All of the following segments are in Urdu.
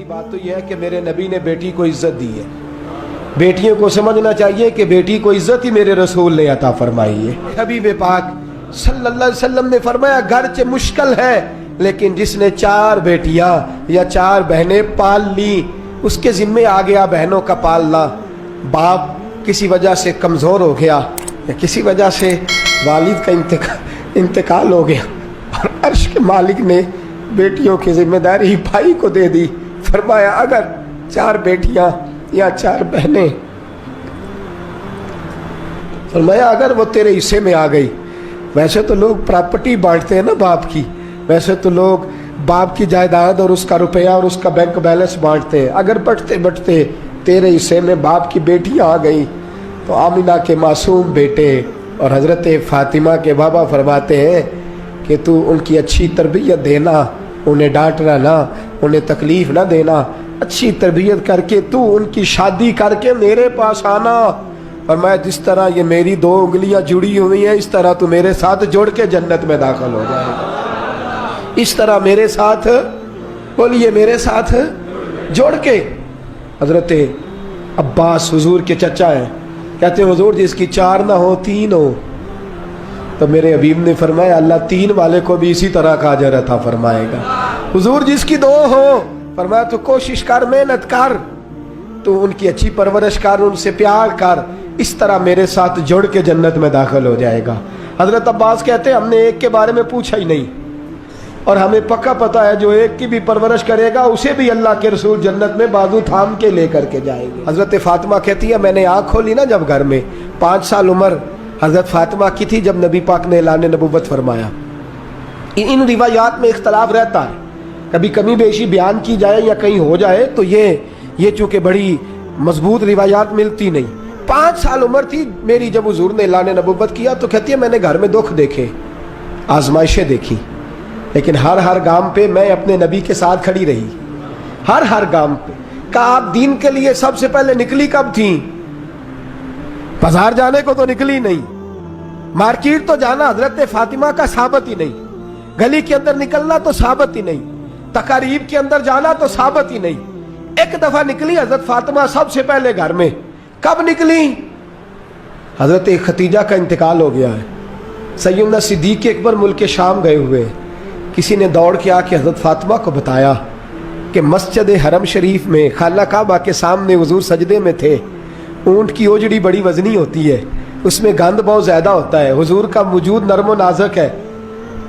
بات تو یہ ہے کہ میرے نبی نے بیٹی کو عزت دی ہے. بیٹیوں کو سمجھنا چاہیے کہ بیٹی کو عزت ہی میرے رسول نے عطا فرمائی ہے. حبیب پاک صلی اللہ علیہ وسلم نے فرمایا گرچہ مشکل ہے لیکن جس نے 4 بیٹیاں یا 4 بہنیں پال لی اس کے ذمے آ گیا بہنوں کا پالنا. باپ کسی وجہ سے کمزور ہو گیا یا کسی وجہ سے والد کا انتقال ہو گیا اور عرش کے مالک نے بیٹیوں کی ذمہ داری بھائی کو دے دی. فرمایا اگر 4 بیٹیاں یا 4 بہنیں فرمایا اگر وہ تیرے حصے میں آ گئی. ویسے تو لوگ پراپرٹی بانٹتے ہیں نا باپ کی, ویسے تو لوگ باپ کی جائیداد اور اس کا روپیہ اور اس کا بینک بیلنس بانٹتے ہیں. اگر بٹتے تیرے حصے میں باپ کی بیٹیاں آ گئی تو آمینہ کے معصوم بیٹے اور حضرت فاطمہ کے بابا فرماتے ہیں کہ تو ان کی اچھی تربیت دینا, انہیں ڈانٹنا نہ, انہیں تکلیف نہ دینا, اچھی تربیت کر کے تو ان کی شادی کر کے میرے پاس آنا. اور میں جس طرح یہ میری 2 انگلیاں جڑی ہوئی ہیں اس طرح تو میرے ساتھ جوڑ کے جنت میں داخل ہو جائے گا. اس طرح میرے ساتھ بولیے میرے ساتھ جوڑ کے. حضرت عباس حضور کے چچا ہیں, کہتے ہیں حضور جس کی 4 نہ ہو 3 ہو. تو میرے حبیب نے فرمایا اللہ 3 والے کو بھی اسی طرح کا اجر عطا فرمائے گا. حضور جس کی 2 ہو فرمایا تو کوشش کر, محنت کر, تو ان کی اچھی پرورش کر, ان سے پیار کر, اس طرح میرے ساتھ جڑ کے جنت میں داخل ہو جائے گا. حضرت عباس کہتے ہیں ہم نے ایک کے بارے میں پوچھا ہی نہیں اور ہمیں پکا پتہ ہے جو ایک کی بھی پرورش کرے گا اسے بھی اللہ کے رسول جنت میں بازو تھام کے لے کر کے جائیں گے. حضرت فاطمہ کہتی ہے میں نے آنکھ کھولی نا جب گھر میں 5 سال عمر حضرت فاطمہ کی تھی جب نبی پاک نے اعلان نبوت فرمایا. ان روایات میں اختلاف رہتا ہے, کبھی کمی بیشی بیان کی جائے یا کہیں ہو جائے تو یہ چونکہ بڑی مضبوط روایات ملتی نہیں. 5 سال عمر تھی میری جب حضور نے اعلان نبوت کیا تو کہتی ہے میں نے گھر میں دکھ دیکھے, آزمائشیں دیکھی, لیکن ہر گام پہ میں اپنے نبی کے ساتھ کھڑی رہی. ہر گام پہ. کہا آپ دین کے لیے سب سے پہلے نکلی کب تھیں؟ بازار جانے کو تو نکلی نہیں, مارکیٹ تو جانا حضرت فاطمہ کا ثابت ہی نہیں, گلی کے اندر نکلنا تو ثابت ہی نہیں, تقاریب کے اندر جانا تو ثابت ہی نہیں. ایک دفعہ نکلی حضرت فاطمہ سب سے پہلے گھر میں. کب نکلی؟ حضرت ختیجہ کا انتقال ہو گیا ہے, سیدنا صدیق اکبر ملک شام گئے ہوئے. کسی نے دوڑ کے آ کے حضرت فاطمہ کو بتایا کہ مسجد حرم شریف میں خانہ کعبہ کے سامنے حضور سجدے میں تھے. اونٹ کی اوجڑی بڑی وزنی ہوتی ہے, اس میں گند بہت زیادہ ہوتا ہے, حضور کا وجود نرم و نازک ہے.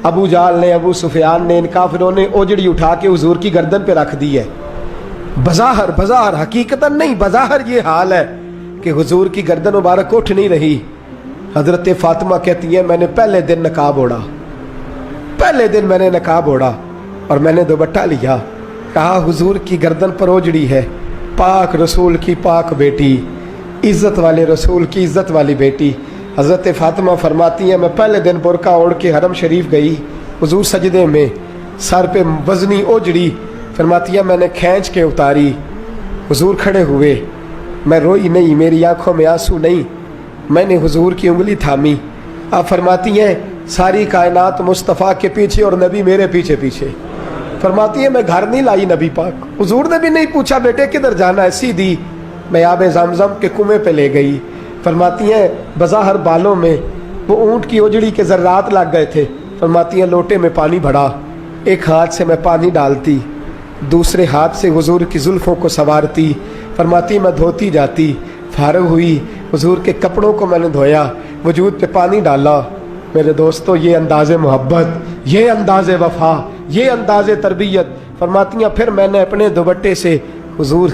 ابو جہل نے, ابو سفیان نے, ان کافروں نے اوجڑی اٹھا کے حضور کی گردن پہ رکھ دی ہے. بظاہر حقیقتاً نہیں, بظاہر یہ حال ہے کہ حضور کی گردن مبارک اٹھ نہیں رہی. حضرت فاطمہ کہتی ہے میں نے پہلے دن نقاب اوڑھا اور میں نے دوپٹہ لیا. کہا حضور کی گردن پر اوجڑی ہے, پاک رسول کی پاک بیٹی, عزت والے رسول کی عزت والی بیٹی. حضرت فاطمہ فرماتی ہیں میں پہلے دن برقع اوڑھ کے حرم شریف گئی, حضور سجدے میں, سر پہ وزنی اوجڑی. فرماتی ہے میں نے کھینچ کے اتاری, حضور کھڑے ہوئے, میں روئی نہیں, میری آنکھوں میں آنسو نہیں, میں نے حضور کی انگلی تھامی. آپ فرماتی ہیں ساری کائنات مصطفیٰ کے پیچھے اور نبی میرے پیچھے. فرماتی ہیں میں گھر نہیں لائی نبی پاک, حضور نے بھی نہیں پوچھا بیٹے کدھر جانا ہے, سیدھی میں آب زمزم کے کنویں پہ لے گئی. فرماتی ہیں بظاہر بالوں میں وہ اونٹ کی اوجڑی کے ذرات لگ گئے تھے. فرماتی ہیں لوٹے میں پانی بھرا, ایک ہاتھ سے میں پانی ڈالتی, دوسرے ہاتھ سے حضور کی زلفوں کو سنوارتی. فرماتی میں دھوتی جاتی, فارغ ہوئی حضور کے کپڑوں کو میں نے دھویا, وجود پہ پانی ڈالا. میرے دوستو یہ انداز محبت, یہ انداز وفا, یہ انداز تربیت. فرماتی ہیں پھر میں نے اپنے دوپٹے سے حضور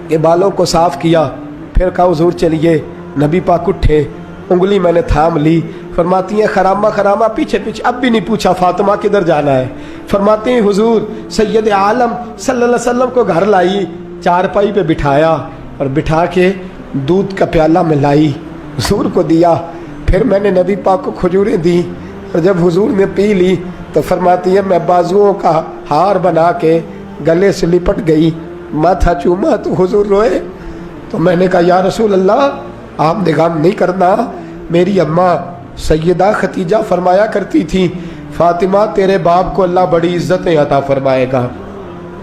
کے بالوں کو صاف کیا, پھر کہا حضور چلیے. نبی پاک اٹھے, انگلی میں نے تھام لی. فرماتی ہیں خرامہ پیچھے, اب بھی نہیں پوچھا فاطمہ کدھر جانا ہے. فرماتی ہیں حضور سید عالم صلی اللہ علیہ وسلم کو گھر لائی, چارپائی پہ بٹھایا اور بٹھا کے دودھ کا پیالہ میں لائی, حضور کو دیا. پھر میں نے نبی پاک کو کھجوریں دی اور جب حضور نے پی لی تو فرماتی ہے میں بازوؤں کا ہار بنا کے گلے سے لپٹ گئی, ماتھا چوما تو حضور روئے. تو میں نے کہا یا رسول اللہ آپ نے غم نہیں کرنا. میری اماں سیدہ ختیجہ فرمایا کرتی تھی فاطمہ تیرے باپ کو اللہ بڑی عزتیں عطا فرمائے گا.